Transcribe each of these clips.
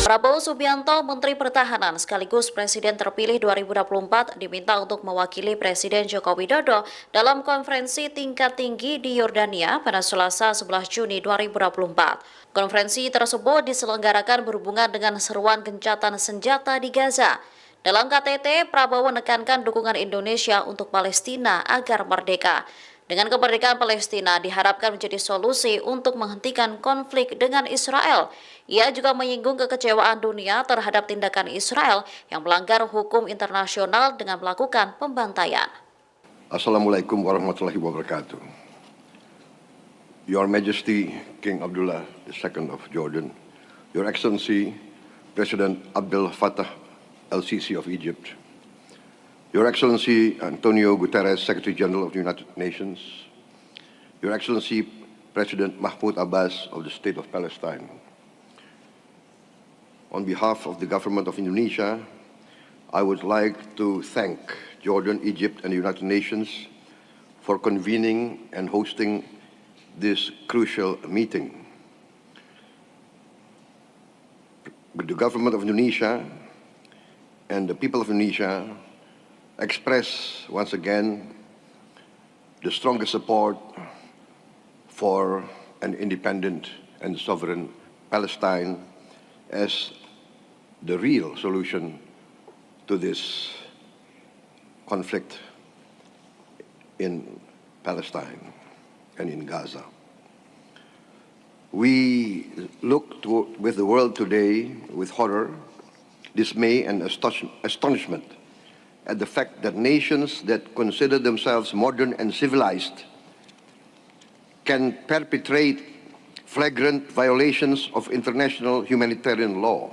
Prabowo Subianto, Menteri Pertahanan sekaligus Presiden terpilih 2024, diminta untuk mewakili Presiden Joko Widodo dalam konferensi tingkat tinggi di Yordania pada Selasa 11 Juni 2024. Konferensi tersebut diselenggarakan berhubungan dengan seruan gencatan senjata di Gaza. Dalam KTT, Prabowo menekankan dukungan Indonesia untuk Palestina agar merdeka. Dengan kemerdekaan Palestina diharapkan menjadi solusi untuk menghentikan konflik dengan Israel. Ia juga menyinggung kekecewaan dunia terhadap tindakan Israel yang melanggar hukum internasional dengan melakukan pembantaian. Assalamualaikum warahmatullahi wabarakatuh. Your Majesty King Abdullah II of Jordan, Your Excellency President Abdel Fattah el-Sisi of Egypt, Your Excellency Antonio Guterres, Secretary General of the United Nations, Your Excellency President Mahmoud Abbas of the State of Palestine. On behalf of the government of Indonesia, I would like to thank Jordan, Egypt, and the United Nations for convening and hosting this crucial meeting. The government of Indonesia and the people of Indonesia express once again the strongest support for an independent and sovereign Palestine as the real solution to this conflict in Palestine and in Gaza. We look with the world today with horror, dismay, and astonishment at the fact that nations that consider themselves modern and civilized can perpetrate flagrant violations of international humanitarian law.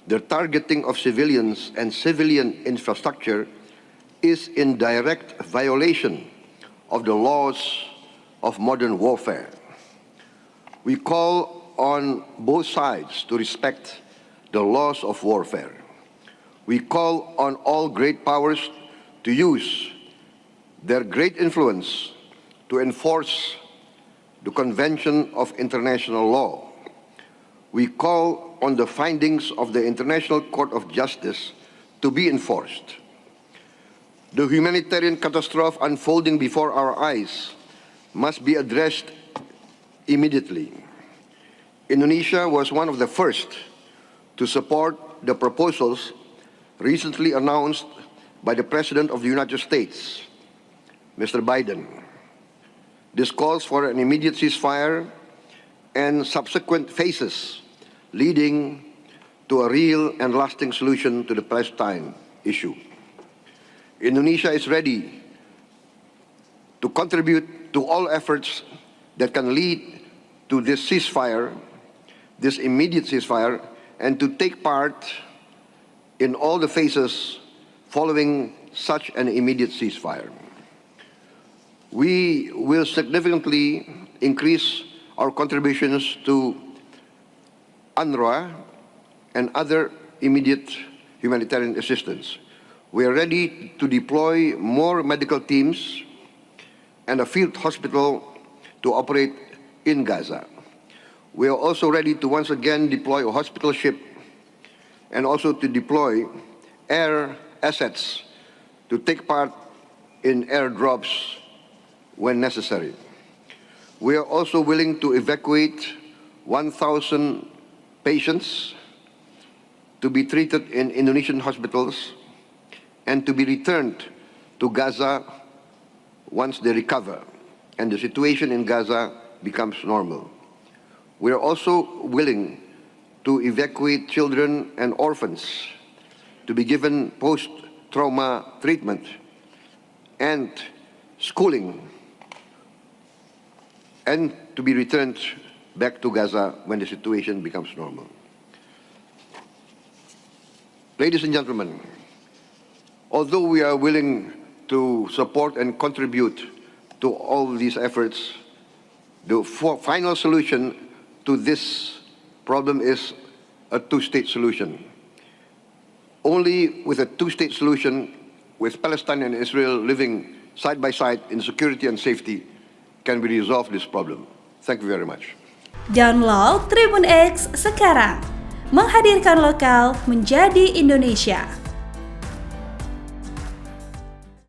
The targeting of civilians and civilian infrastructure is in direct violation of the laws of modern warfare. We call on both sides to respect the laws of warfare. We call on all great powers to use their great influence to enforce the Convention of International Law. We call on the findings of the International Court of Justice to be enforced. The humanitarian catastrophe unfolding before our eyes must be addressed immediately. Indonesia was one of the first to support the proposals recently announced by the President of the United States, Mr. Biden. This calls for an immediate ceasefire and subsequent phases leading to a real and lasting solution to the Palestine issue. Indonesia is ready to contribute to all efforts that can lead to this ceasefire, this immediate ceasefire, and to take part in all the phases following such an immediate ceasefire. We will significantly increase our contributions to UNRWA and other immediate humanitarian assistance. We are ready to deploy more medical teams and a field hospital to operate in Gaza. We are also ready to once again deploy a hospital ship and also to deploy air assets to take part in airdrops when necessary. We are also willing to evacuate 1,000 patients to be treated in Indonesian hospitals and to be returned to Gaza once they recover and the situation in Gaza becomes normal. We are also willing to evacuate children and orphans to be given post-trauma treatment and schooling and to be returned back to Gaza when the situation becomes normal. Ladies and gentlemen, although we are willing to support and contribute to all these efforts, the final solution to this problem is a two-state solution. Only with a two-state solution, with Palestine and Israel living side by side in security and safety, can we resolve this problem. Thank you very much. Download Tribun X sekarang, menghadirkan lokal menjadi Indonesia.